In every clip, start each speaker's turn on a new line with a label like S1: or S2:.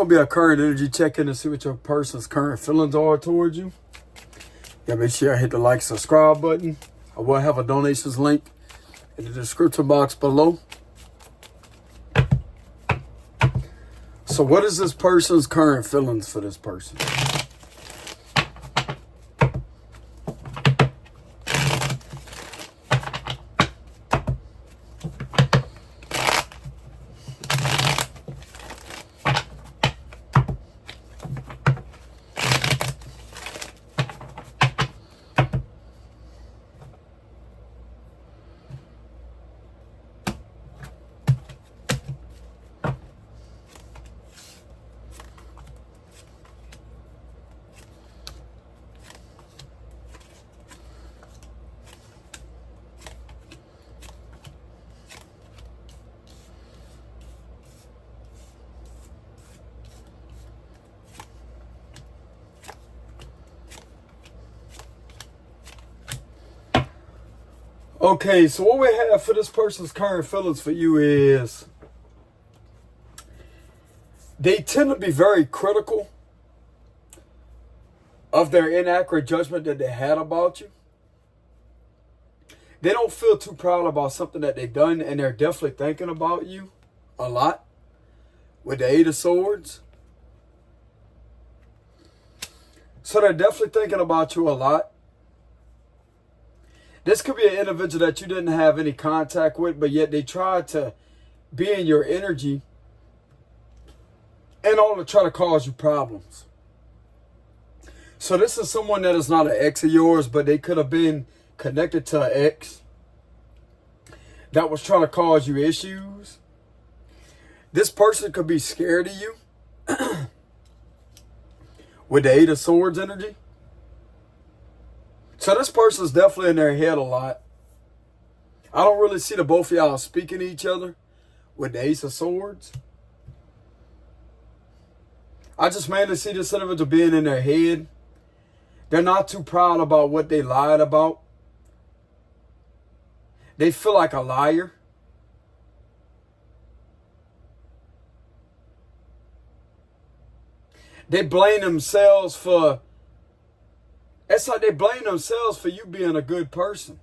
S1: Gonna be a current energy check-in to see what your person's current feelings are towards you. Yeah, make sure I hit the like, subscribe button. I will have a donations link in the description box below. So what is this person's current feelings for this person? Okay, so what we have for this person's current feelings for you is they tend to be very critical of their inaccurate judgment that they had about you. They don't feel too proud about something that they've done, and they're definitely thinking about you a lot with the Eight of Swords. So they're definitely thinking about you a lot. This could be an individual that you didn't have any contact with, but yet they tried to be in your energy in order to try to cause you problems. So this is someone that is not an ex of yours, but they could have been connected to an ex that was trying to cause you issues. This person could be scared of you with the Eight of Swords energy. So this person's definitely in their head a lot. I don't really see the both of y'all speaking to each other with the Ace of Swords. I just mainly see this individual being in their head. They're not too proud about what they lied about. They feel like a liar. They blame themselves for... It's like they blame themselves for you being a good person.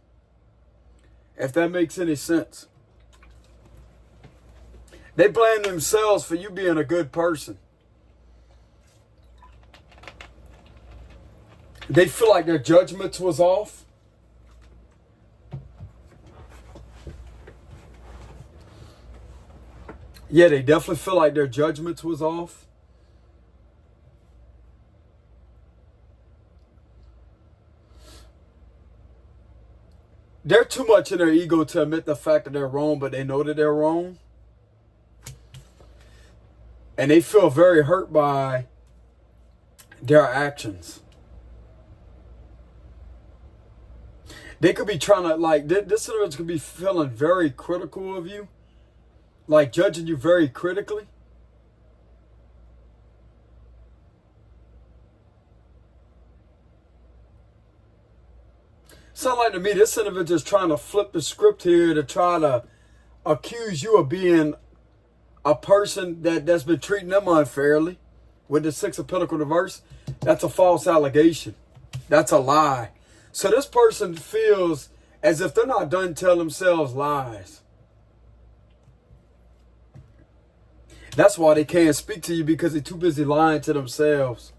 S1: If that makes any sense. They blame themselves for you being a good person. They feel like their judgments was off. Yeah, they definitely feel like their judgments was off. They're too much in their ego to admit the fact that they're wrong, but they know that they're wrong. And they feel very hurt by their actions. They could be trying to, like, this individual could be feeling very critical of you. Like, judging you very critically. Sound like to me this individual is trying to flip the script here to try to accuse you of being a person that's been treating them unfairly. With the Six of Pentacles reverse, that's a false allegation. That's a lie. So this person feels as if they're not done telling themselves lies. That's why they can't speak to you, because they're too busy lying to themselves.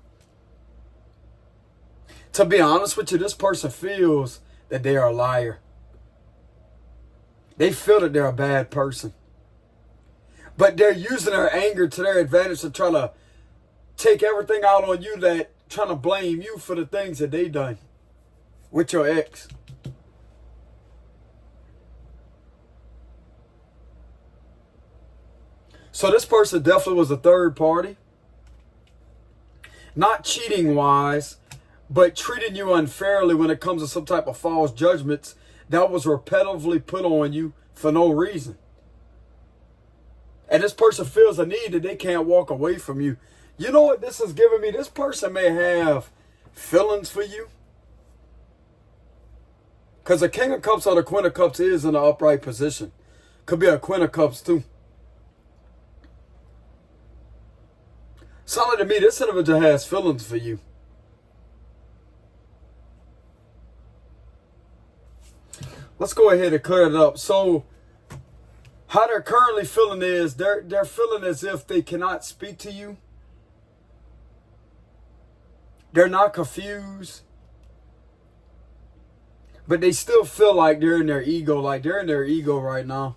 S1: To be honest with you, this person feels that they are a liar. They feel that they're a bad person. But they're using their anger to their advantage to try to take everything out on you, that trying to blame you for the things that they done with your ex. So this person definitely was a third party. Not cheating wise, but treating you unfairly when it comes to some type of false judgments that was repetitively put on you for no reason. And this person feels a need that they can't walk away from you. You know what this is giving me? This person may have feelings for you. Because the King of Cups or the Queen of Cups is in an upright position. Could be a Queen of Cups too. Sound like to me this individual has feelings for you. Let's go ahead and clear it up. So how they're currently feeling is they're feeling as if they cannot speak to you. They're not confused. But they still feel like they're in their ego, right now.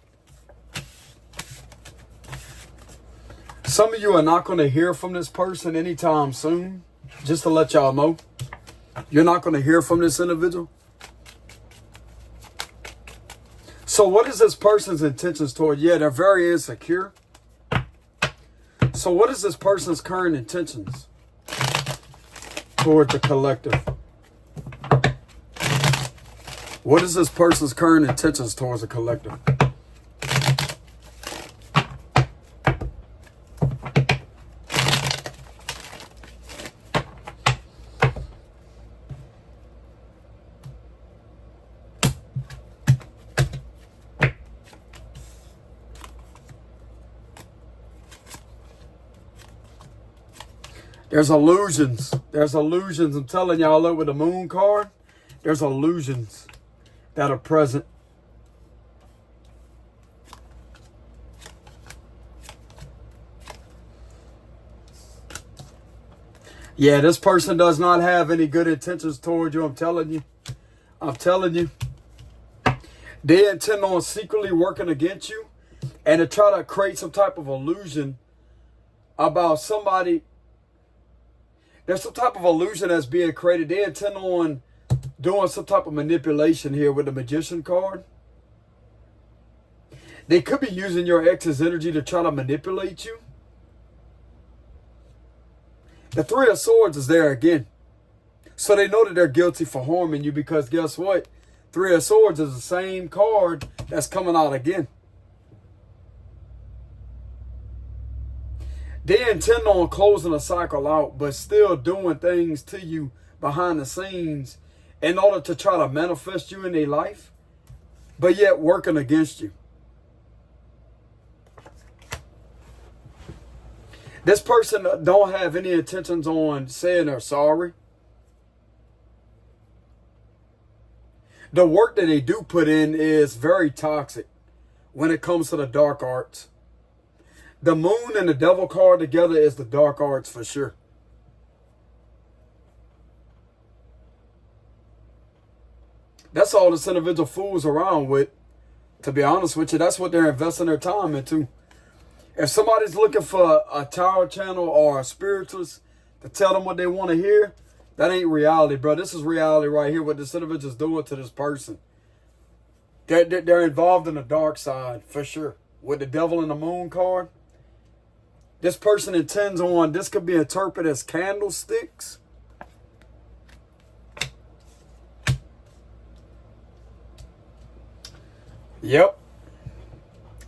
S1: Some of you are not going to hear from this person anytime soon. Just to let y'all know. You're not going to hear from this individual. So what is this person's intentions toward? Yeah, they're very insecure. So what is this person's current intentions toward the collective? What is this person's current intentions towards the collective? There's illusions. There's illusions. I'm telling y'all, look with the moon card. There's illusions that are present. Yeah, this person does not have any good intentions toward you. I'm telling you. I'm telling you. They intend on secretly working against you and to try to create some type of illusion about somebody. There's some type of illusion that's being created. They intend on doing some type of manipulation here with the Magician card. They could be using your ex's energy to try to manipulate you. The Three of Swords is there again. So they know that they're guilty for harming you because guess what? Three of Swords is the same card that's coming out again. They intend on closing the cycle out, but still doing things to you behind the scenes in order to try to manifest you in their life, but yet working against you. This person don't have any intentions on saying they're sorry. The work that they do put in is very toxic when it comes to the dark arts. The moon and the devil card together is the dark arts for sure. That's all this individual fools around with. To be honest with you, that's what they're investing their time into. If somebody's looking for a tarot channel or a spiritualist to tell them what they want to hear, that ain't reality, bro. This is reality right here, what this individual's doing to this person. They're involved in the dark side, for sure. With the devil and the moon card, this person intends on, this could be interpreted as candlesticks. Yep.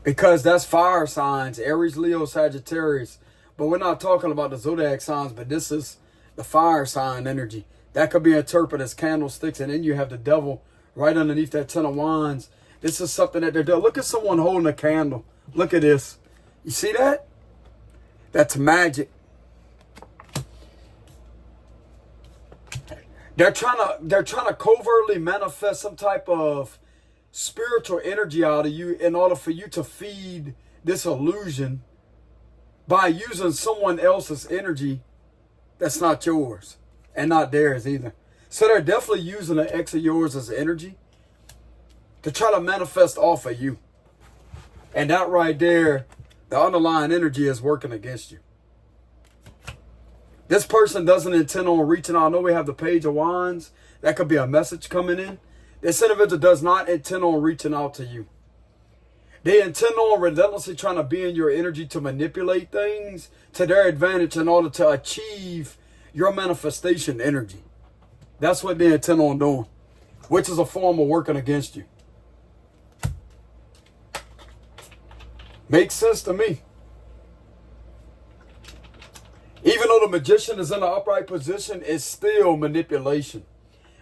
S1: Because that's fire signs, Aries, Leo, Sagittarius. But we're not talking about the zodiac signs, but this is the fire sign energy. That could be interpreted as candlesticks, and then you have the devil right underneath that Ten of Wands. This is something that they're doing. Look at someone holding a candle. Look at this. You see that? That's magic. They're trying to covertly manifest some type of spiritual energy out of you in order for you to feed this illusion by using someone else's energy that's not yours and not theirs either. So they're definitely using an ex of yours as energy to try to manifest off of you. And that right there, the underlying energy is working against you. This person doesn't intend on reaching out. I know we have the Page of Wands. That could be a message coming in. This individual does not intend on reaching out to you. They intend on relentlessly trying to be in your energy to manipulate things to their advantage in order to achieve your manifestation energy. That's what they intend on doing, which is a form of working against you. Makes sense to me. Even though the Magician is in the upright position, it's still manipulation.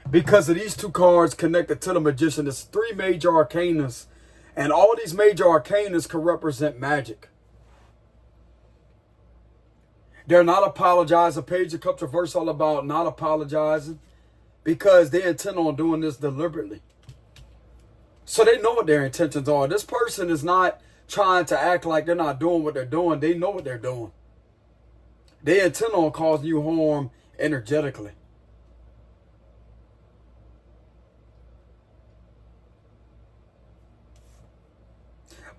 S1: Because of these two cards connected to the Magician, there's three major arcanas. And all these major arcanas can represent magic. They're not apologizing. Page of Cups reverse all about not apologizing because they intend on doing this deliberately. So they know what their intentions are. This person is not trying to act like they're not doing what they're doing. They know what they're doing. They intend on causing you harm energetically.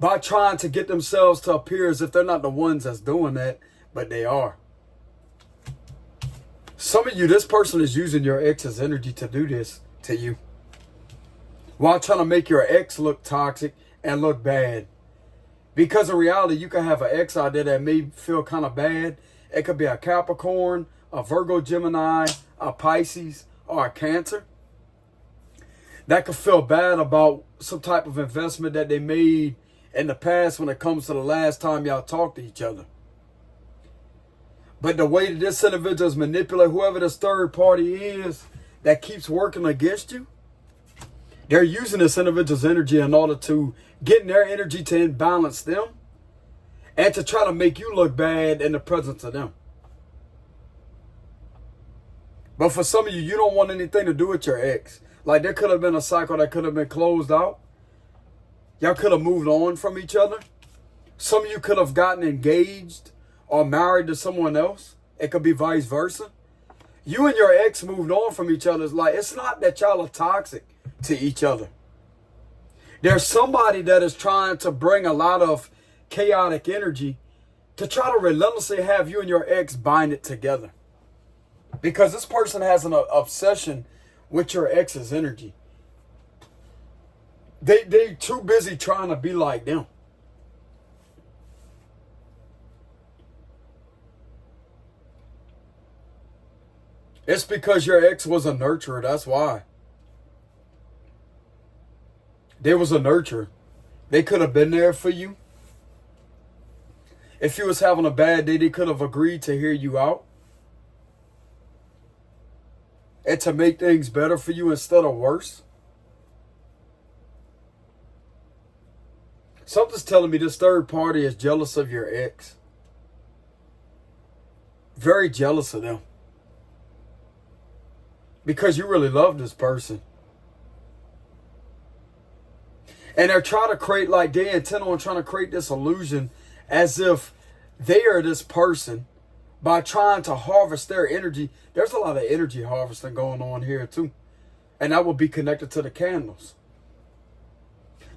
S1: By trying to get themselves to appear as if they're not the ones that's doing that, but they are. Some of you, this person is using your ex's energy to do this to you, while trying to make your ex look toxic and look bad. Because in reality, you can have an ex out there that may feel kind of bad. It could be a Capricorn, a Virgo, Gemini, a Pisces, or a Cancer. That could feel bad about some type of investment that they made in the past when it comes to the last time y'all talked to each other. But the way that this individual is manipulating whoever this third party is that keeps working against you, they're using this individual's energy in order to get their energy to imbalance them and to try to make you look bad in the presence of them. But for some of you, you don't want anything to do with your ex. Like there could have been a cycle that could have been closed out. Y'all could have moved on from each other. Some of you could have gotten engaged or married to someone else. It could be vice versa. You and your ex moved on from each other. It's not that y'all are toxic to each other. There's somebody that is trying to bring a lot of chaotic energy to try to relentlessly have you and your ex bind it together. Because this person has an obsession with your ex's energy. They too busy trying to be like them. It's because your ex was a nurturer. That's why. There was a nurturer. They could have been there for you. If you was having a bad day, they could have agreed to hear you out. And to make things better for you instead of worse. Something's telling me this third party is jealous of your ex. Very jealous of them. Because you really love this person. And they're trying to create, like they intend on trying to create this illusion as if they are this person by trying to harvest their energy. There's a lot of energy harvesting going on here too. And that will be connected to the candles.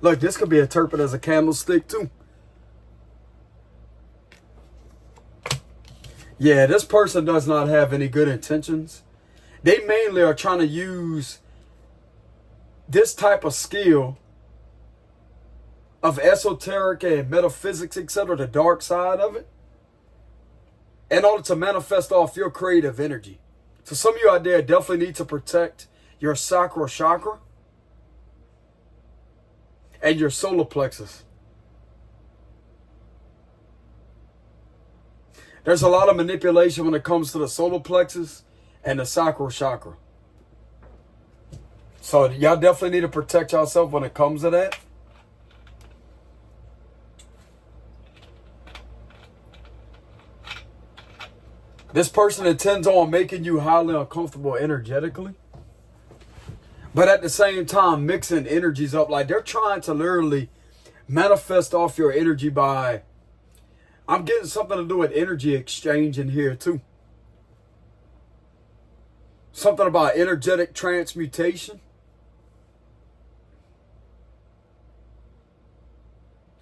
S1: Look, this could be interpreted as a candlestick too. Yeah, this person does not have any good intentions. They mainly are trying to use this type of skill of esoteric and metaphysics, etc., the dark side of it, in order to manifest off your creative energy. So some of you out there definitely need to protect your sacral chakra and your solar plexus. There's a lot of manipulation when it comes to the solar plexus and the sacral chakra. So y'all definitely need to protect yourself when it comes to that. This person intends on making you highly uncomfortable energetically. But at the same time, mixing energies up. Like they're trying to literally manifest off your energy by... I'm getting something to do with energy exchange in here too. Something about energetic transmutation.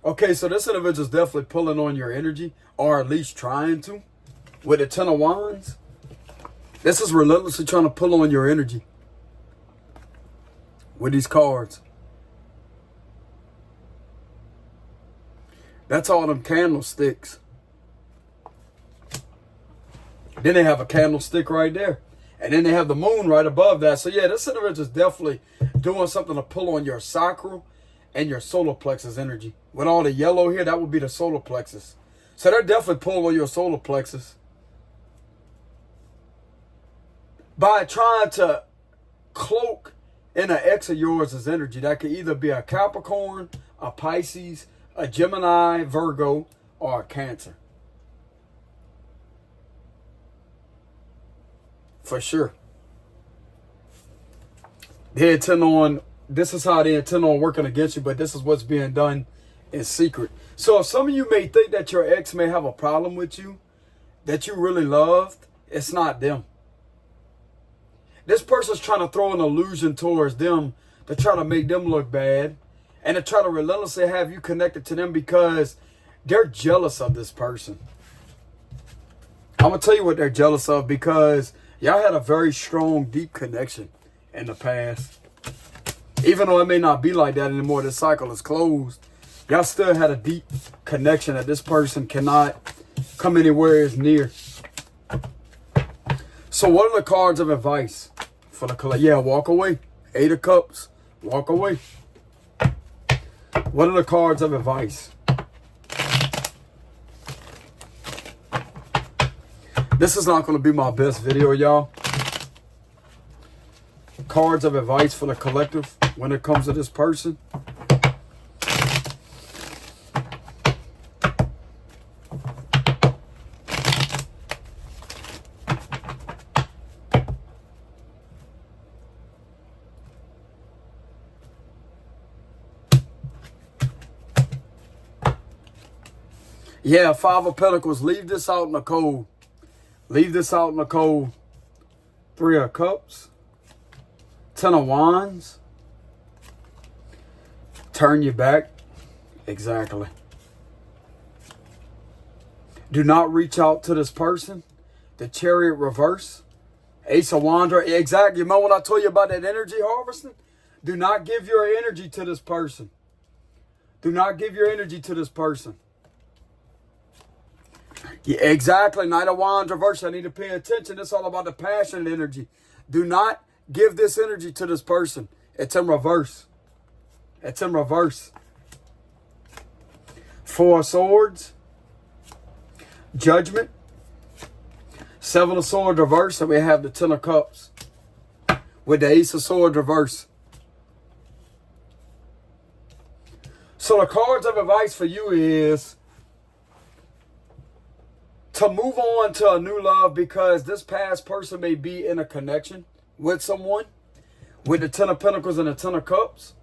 S1: Okay, so this individual is definitely pulling on your energy, or at least trying to. With the Ten of Wands, this is relentlessly trying to pull on your energy with these cards. That's all them candlesticks. Then they have a candlestick right there. And then they have the moon right above that. So yeah, this individual is definitely doing something to pull on your sacral and your solar plexus energy. With all the yellow here, that would be the solar plexus. So they're definitely pulling on your solar plexus by trying to cloak in an ex of yours' energy. That could either be a Capricorn, a Pisces, a Gemini, Virgo, or a Cancer. for sure. They intend on, this is how they intend on working against you, but this is what's being done in secret. So if some of you may think that your ex may have a problem with you, that you really loved, it's not them. This person's trying to throw an illusion towards them to try to make them look bad and to try to relentlessly have you connected to them because they're jealous of this person. I'm going to tell you what they're jealous of, because y'all had a very strong, deep connection in the past. Even though it may not be like that anymore, this cycle is closed. Y'all still had a deep connection that this person cannot come anywhere as near. So what are the cards of advice for the collective? Yeah, walk away. 8 of Cups. Walk away. What are the cards of advice? This is not going to be my best video, y'all. Cards of advice for the collective when it comes to this person. Yeah, 5 of Pentacles. Leave this out in the cold. Leave this out in the cold. 3 of Cups. 10 of Wands. Turn your back. Exactly. Do not reach out to this person. The Chariot reverse. Ace of Wands. Exactly. You remember when I told you about that energy harvesting? Do not give your energy to this person. Do not give your energy to this person. Yeah, exactly. Knight of Wands reverse. I need to pay attention. It's all about the passion energy. Do not give this energy to this person. It's in reverse. It's in reverse. 4 of Swords. Judgment. 7 of Swords reverse. And we have the 10 of Cups. With the Ace of Swords reverse. So the cards of advice for you is to move on to a new love, because this past person may be in a connection with someone with the 10 of Pentacles and the 10 of Cups.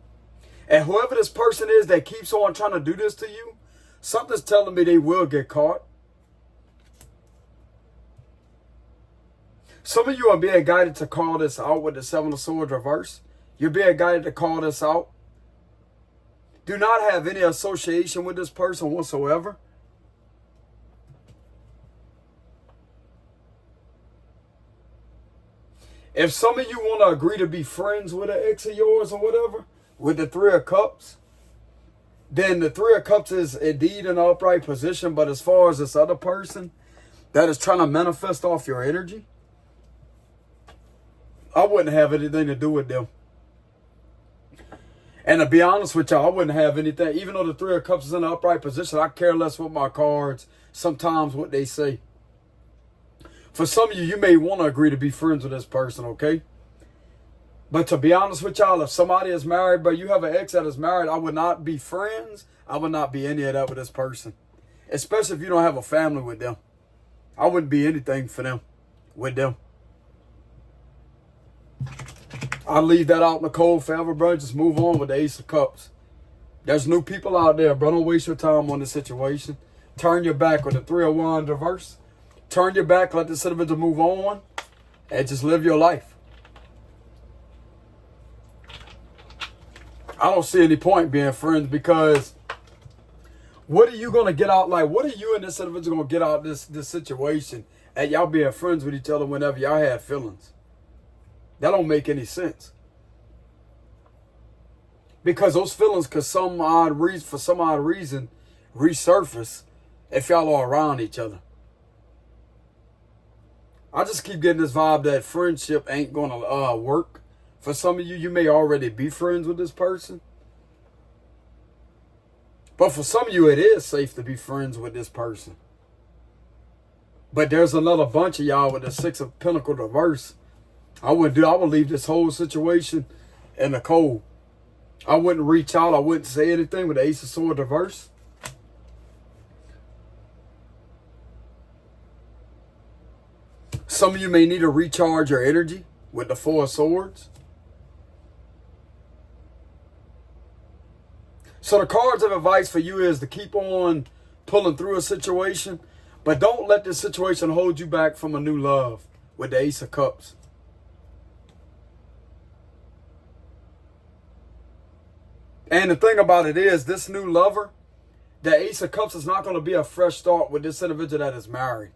S1: And whoever this person is that keeps on trying to do this to you, something's telling me they will get caught. Some of you are being guided to call this out with the 7 of Swords reverse. You're being guided to call this out. Do not have any association with this person whatsoever. If some of you want to agree to be friends with an ex of yours or whatever, with the 3 of Cups, then the 3 of Cups is indeed an upright position. But as far as this other person that is trying to manifest off your energy, I wouldn't have anything to do with them. And to be honest with y'all, I wouldn't have anything. Even though the 3 of Cups is in an upright position, I care less with my cards, sometimes what they say. For some of you, you may want to agree to be friends with this person, okay? But to be honest with y'all, if somebody is married, but you have an ex that is married, I would not be friends. I would not be any of that with this person. Especially if you don't have a family with them. I wouldn't be anything for them, with them. I'll leave that out in the cold forever, bro. Just move on with the Ace of Cups. There's new people out there, bro. Don't waste your time on this situation. Turn your back with the 3 of Wands reverse. Turn your back, let this individual move on, and just live your life. I don't see any point being friends, because what are you going to get out? Like, what are you and this individual going to get out this situation and y'all being friends with each other whenever y'all have feelings? That don't make any sense. Because those feelings could for some odd reason resurface if y'all are around each other. I just keep getting this vibe that friendship ain't going to work. For some of you, you may already be friends with this person. But for some of you, it is safe to be friends with this person. But there's another bunch of y'all with the 6 of Pentacles reverse. I would leave this whole situation in the cold. I wouldn't reach out. I wouldn't say anything with the Ace of Swords reverse. Some of you may need to recharge your energy with the Four of Swords. So the cards of advice for you is to keep on pulling through a situation, but don't let this situation hold you back from a new love with the Ace of Cups. And the thing about it is, this new lover, the Ace of Cups, is not going to be a fresh start with this individual that is married.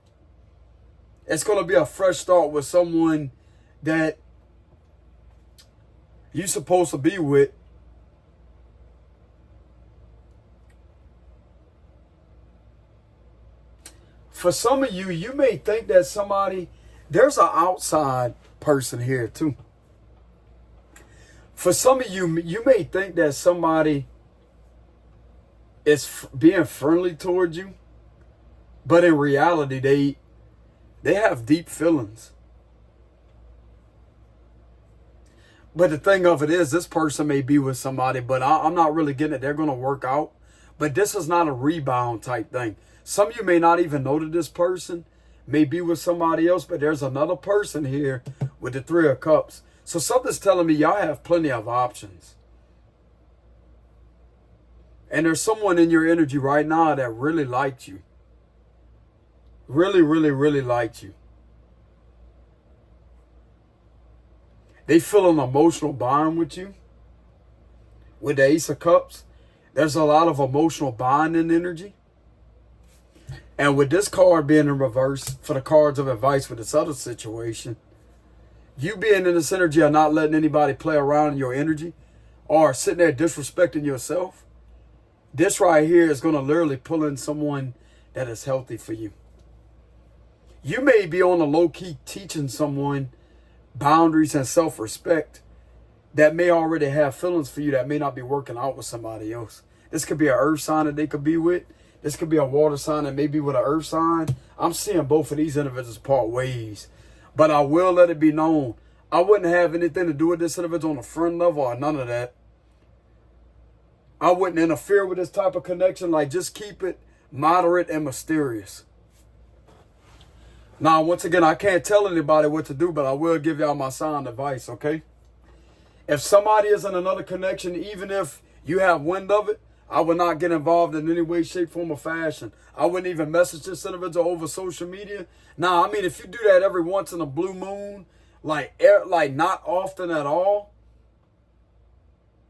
S1: It's going to be a fresh start with someone that you're supposed to be with. For some of you, you may think that somebody, there's an outside person here too. For some of you, you may think that somebody is being friendly towards you, but in reality, they have deep feelings. But the thing of it is, this person may be with somebody, but I'm not really getting it. They're going to work out. But this is not a rebound type thing. Some of you may not even know that this person may be with somebody else, but there's another person here with the Three of Cups. So something's telling me y'all have plenty of options. And there's someone in your energy right now that really liked you. Really, really, really liked you. They feel an emotional bond with you. With the Ace of Cups, there's a lot of emotional bonding energy. And with this card being in reverse for the cards of advice for this other situation, you being in this energy of not letting anybody play around in your energy or sitting there disrespecting yourself, this right here is going to literally pull in someone that is healthy for you. You may be on the low-key teaching someone boundaries and self-respect that may already have feelings for you that may not be working out with somebody else. This could be an earth sign that they could be with. This could be a water sign that may be with an earth sign. I'm seeing both of these individuals part ways. But I will let it be known, I wouldn't have anything to do with this individual on a friend level or none of that. I wouldn't interfere with this type of connection. Like, just keep it moderate and mysterious. Now, once again, I can't tell anybody what to do, but I will give y'all my sound advice, okay? If somebody is in another connection, even if you have wind of it, I would not get involved in any way, shape, form, or fashion. I wouldn't even message this individual over social media. Now, I mean, if you do that every once in a blue moon, like not often at all,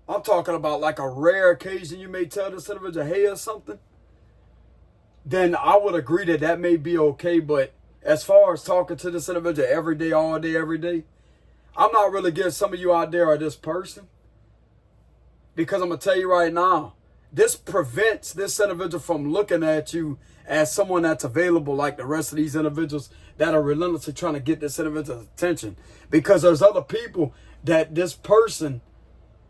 S1: I'm talking about like a rare occasion you may tell this individual, hey, or something, then I would agree that that may be okay. But as far as talking to this individual every day, all day, every day, I'm not really getting some of you out there or this person. Because I'm going to tell you right now, this prevents this individual from looking at you as someone that's available like the rest of these individuals that are relentlessly trying to get this individual's attention. Because there's other people that this person,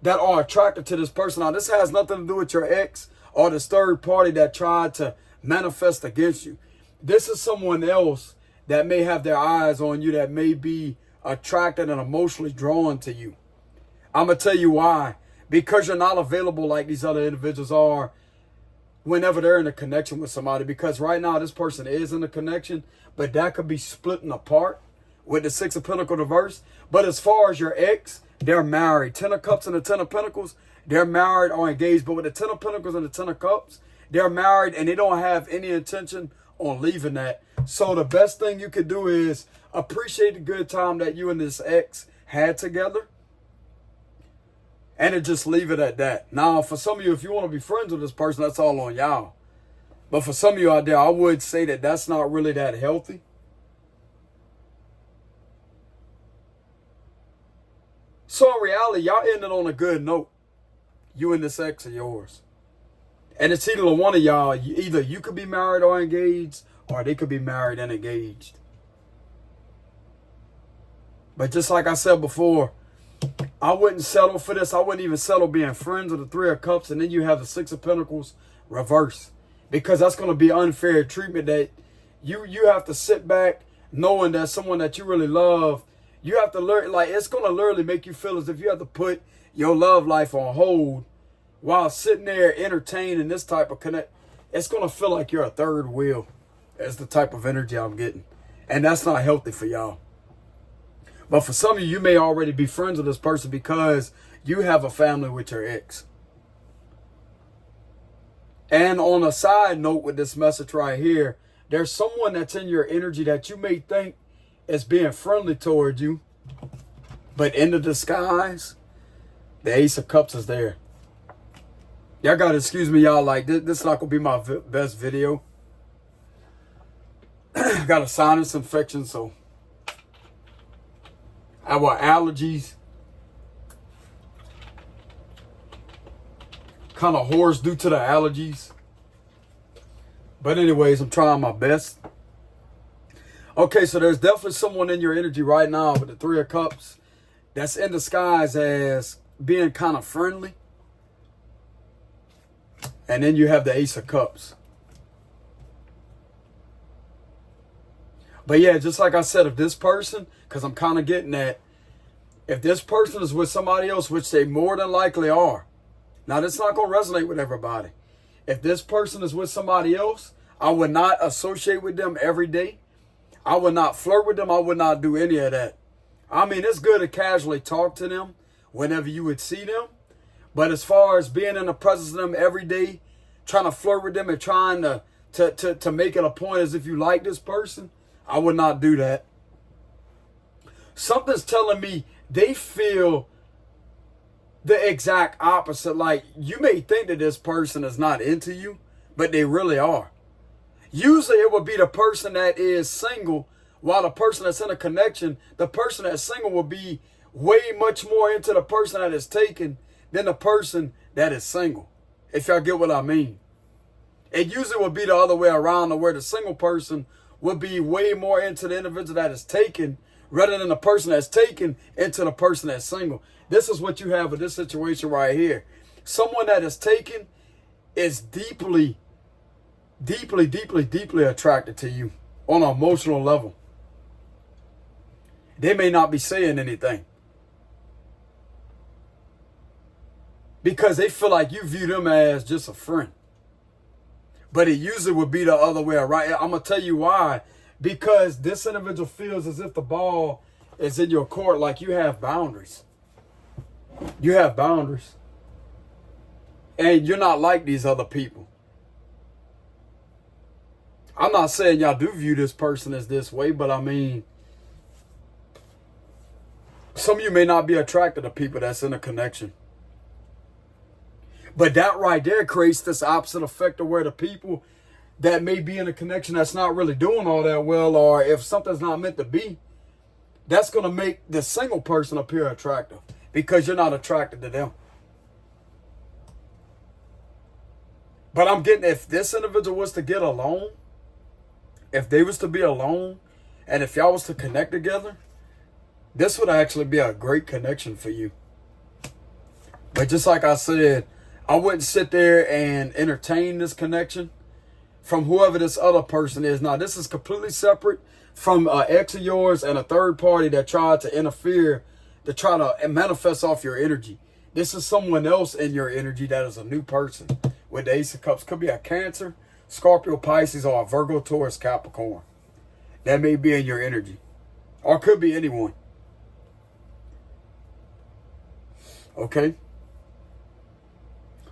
S1: that are attracted to this person. Now, this has nothing to do with your ex or this third party that tried to manifest against you. This is someone else that may have their eyes on you, that may be attracted and emotionally drawn to you. I'm going to tell you why. Because you're not available like these other individuals are whenever they're in a connection with somebody. Because right now this person is in a connection, but that could be splitting apart with the Six of Pentacles reverse. But as far as your ex, they're married. Ten of Cups and the Ten of Pentacles, they're married or engaged. But with the Ten of Pentacles and the Ten of Cups, they're married and they don't have any intention on leaving that. So the best thing you could do is appreciate the good time that you and this ex had together. And to just leave it at that. Now, for some of you, if you want to be friends with this person, that's all on y'all. But for some of you out there, I would say that that's not really that healthy. So in reality, y'all ended on a good note. You and this ex of yours. And it's either one of y'all, either you could be married or engaged, or they could be married and engaged. But just like I said before, I wouldn't settle for this. I wouldn't even settle being friends with the Three of Cups, and then you have the Six of Pentacles reverse. Because that's going to be unfair treatment that you have to sit back knowing that someone that you really love, you have to learn, like, it's going to literally make you feel as if you have to put your love life on hold while sitting there entertaining this type of connect. It's going to feel like you're a third wheel. That's the type of energy I'm getting. And that's not healthy for y'all. But for some of you, you may already be friends with this person because you have a family with your ex. And on a side note with this message right here, there's someone that's in your energy that you may think is being friendly toward you. But in the disguise, the Ace of Cups is there. Y'all got to excuse me, y'all. Like, this is not going to be my best video. Got a sinus infection, so our allergies. Kind of hoarse due to the allergies. But anyways, I'm trying my best. Okay, so there's definitely someone in your energy right now with the Three of Cups that's in disguise as being kind of friendly. And then you have the Ace of Cups. But yeah, just like I said, if this person, because I'm kind of getting at, if this person is with somebody else, which they more than likely are. Now, this is not going to resonate with everybody. If this person is with somebody else, I would not associate with them every day. I would not flirt with them. I would not do any of that. I mean, it's good to casually talk to them whenever you would see them. But as far as being in the presence of them every day, trying to flirt with them and trying to make it a point as if you like this person, I would not do that. Something's telling me they feel the exact opposite. Like, you may think that this person is not into you, but they really are. Usually it would be the person that is single, while the person that's in a connection, the person that's single will be way much more into the person that is taken than the person that is single. If y'all get what I mean. It usually would be the other way around, where the single person would be way more into the individual that is taken rather than the person that's taken into the person that's single. This is what you have with this situation right here. Someone that is taken is deeply, deeply, deeply, deeply attracted to you on an emotional level. They may not be saying anything because they feel like you view them as just a friend. But it usually would be the other way around. I'm going to tell you why. Because this individual feels as if the ball is in your court, like you have boundaries. You have boundaries. And you're not like these other people. I'm not saying y'all do view this person as this way, but I mean, some of you may not be attracted to people that's in a connection. But that right there creates this opposite effect of where the people that may be in a connection that's not really doing all that well, or if something's not meant to be, that's going to make the single person appear attractive because you're not attracted to them. But I'm getting, if this individual was to get alone, if they was to be alone, and if y'all was to connect together, this would actually be a great connection for you. But just like I said, I wouldn't sit there and entertain this connection from whoever this other person is. Now, this is completely separate from an ex of yours and a third party that tried to interfere, to try to manifest off your energy. This is someone else in your energy that is a new person with the Ace of Cups. Could be a Cancer, Scorpio, Pisces, or a Virgo, Taurus, Capricorn. That may be in your energy. Or could be anyone. Okay?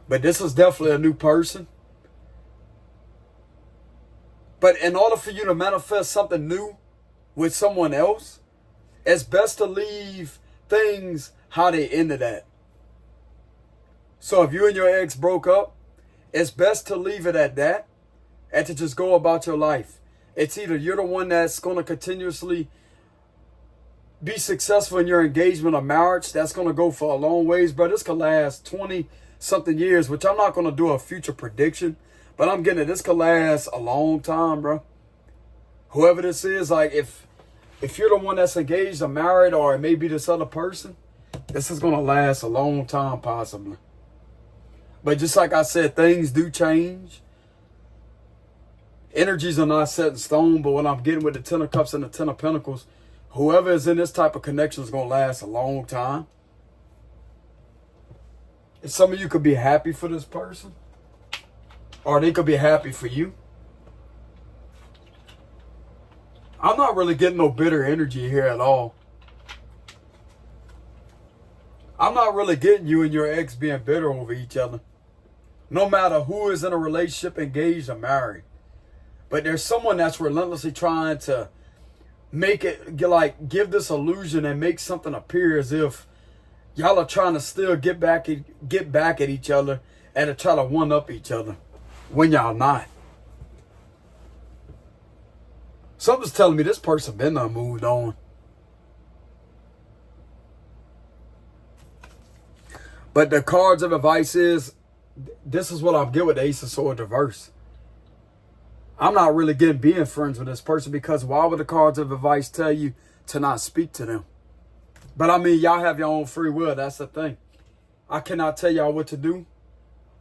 S1: But this is definitely a new person. But in order for you to manifest something new with someone else, it's best to leave things how they ended at. So if you and your ex broke up, it's best to leave it at that and to just go about your life. It's either you're the one that's going to continuously be successful in your engagement or marriage. That's going to go for a long ways, bro. This could last 20-something years, which I'm not going to do a future prediction. But I'm getting it. This could last a long time, bro. Whoever this is, like if you're the one that's engaged or married, or it may be this other person, this is going to last a long time possibly. But just like I said, things do change. Energies are not set in stone, but what I'm getting with the Ten of Cups and the Ten of Pentacles, whoever is in this type of connection is going to last a long time. And some of you could be happy for this person, or they could be happy for you. I'm not really getting no bitter energy here at all. I'm not really getting you and your ex being bitter over each other. No matter who is in a relationship, engaged or married. But there's someone that's relentlessly trying to make it, like, give this illusion and make something appear as if y'all are trying to still get back at each other and to try to one up each other when y'all not. Something's telling me this person been done moved on. But the cards of advice is, this is what I'm getting with the Ace of Swords reverse. I'm not really getting being friends with this person, because why would the cards of advice tell you to not speak to them? But I mean, y'all have your own free will. That's the thing. I cannot tell y'all what to do.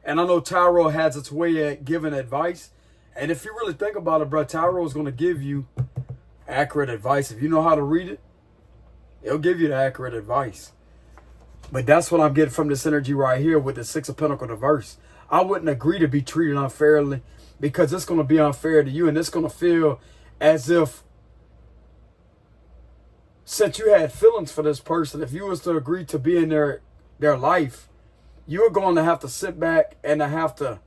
S1: And I know tarot has its way at giving advice. And if you really think about it, bro, tarot is going to give you accurate advice. If you know how to read it, it'll give you the accurate advice. But that's what I'm getting from this energy right here with the Six of Pentacles reverse. I wouldn't agree to be treated unfairly, because it's going to be unfair to you. And it's going to feel as if, since you had feelings for this person, if you was to agree to be in their life, you're going to have to sit back and have to,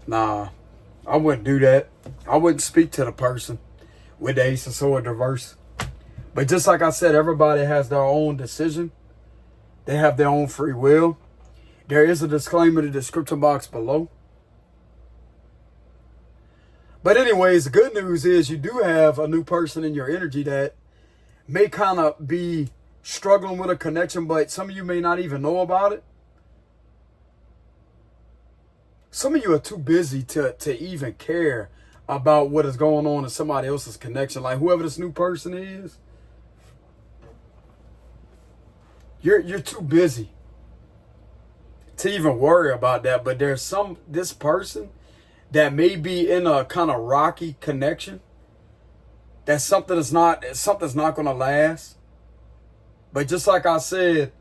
S1: nah, I wouldn't do that. I wouldn't speak to the person with the Ace of Swords reverse. But just like I said, everybody has their own decision. They have their own free will. There is a disclaimer in the description box below. But anyways, the good news is you do have a new person in your energy that may kind of be struggling with a connection, but some of you may not even know about it. Some of you are too busy to even care about what is going on in somebody else's connection. Like whoever this new person is, you're too busy to even worry about that. But there's this person that may be in a kind of rocky connection, that something's not going to last. But just like I said,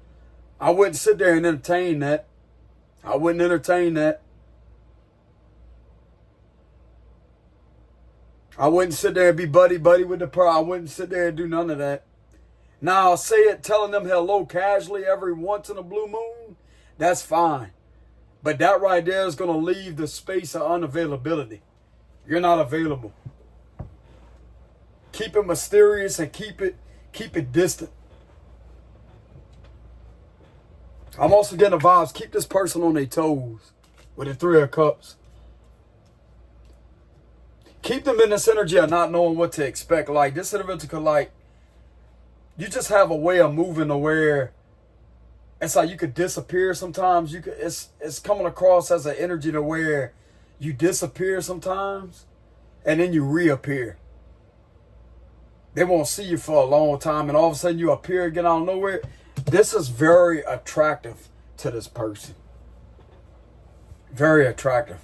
S1: I wouldn't sit there and entertain that. I wouldn't entertain that. I wouldn't sit there and be buddy with the person. I wouldn't sit there and do none of that. Now, say it, telling them hello casually every once in a blue moon, that's fine. But that right there is going to leave the space of unavailability. You're not available. Keep it mysterious and keep it distant. I'm also getting the vibes. Keep this person on their toes with the Three of Cups. Keep them in this energy of not knowing what to expect. Like this individual could, like, you just have a way of moving to where it's like you could disappear sometimes. It's coming across as an energy to where you disappear sometimes and then you reappear. They won't see you for a long time and all of a sudden you appear again out of nowhere. This is very attractive to this person. Very attractive.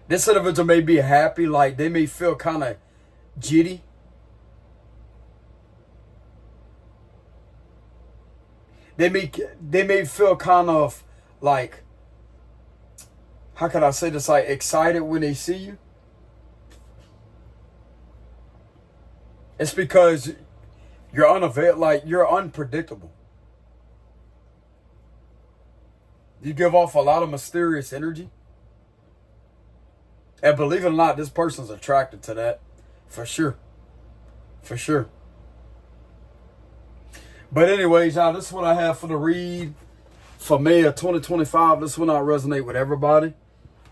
S1: This individual may be happy, like they may feel kind of giddy. They may feel kind of like, how can I say this, like excited when they see you. It's because you're unpredictable. You give off a lot of mysterious energy. And believe it or not, this person's attracted to that. For sure. For sure. But anyways, y'all, this is what I have for the read for May of 2025. This will not resonate with everybody.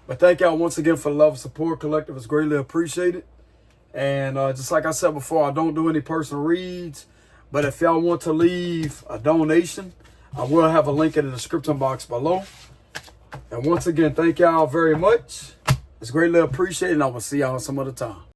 S1: But thank y'all once again for the love and support. Collective is greatly appreciated. And just like I said before, I don't do any personal reads. But if y'all want to leave a donation, I will have a link in the description box below. And once again, thank y'all very much. It's greatly appreciated, and I will see y'all some other time.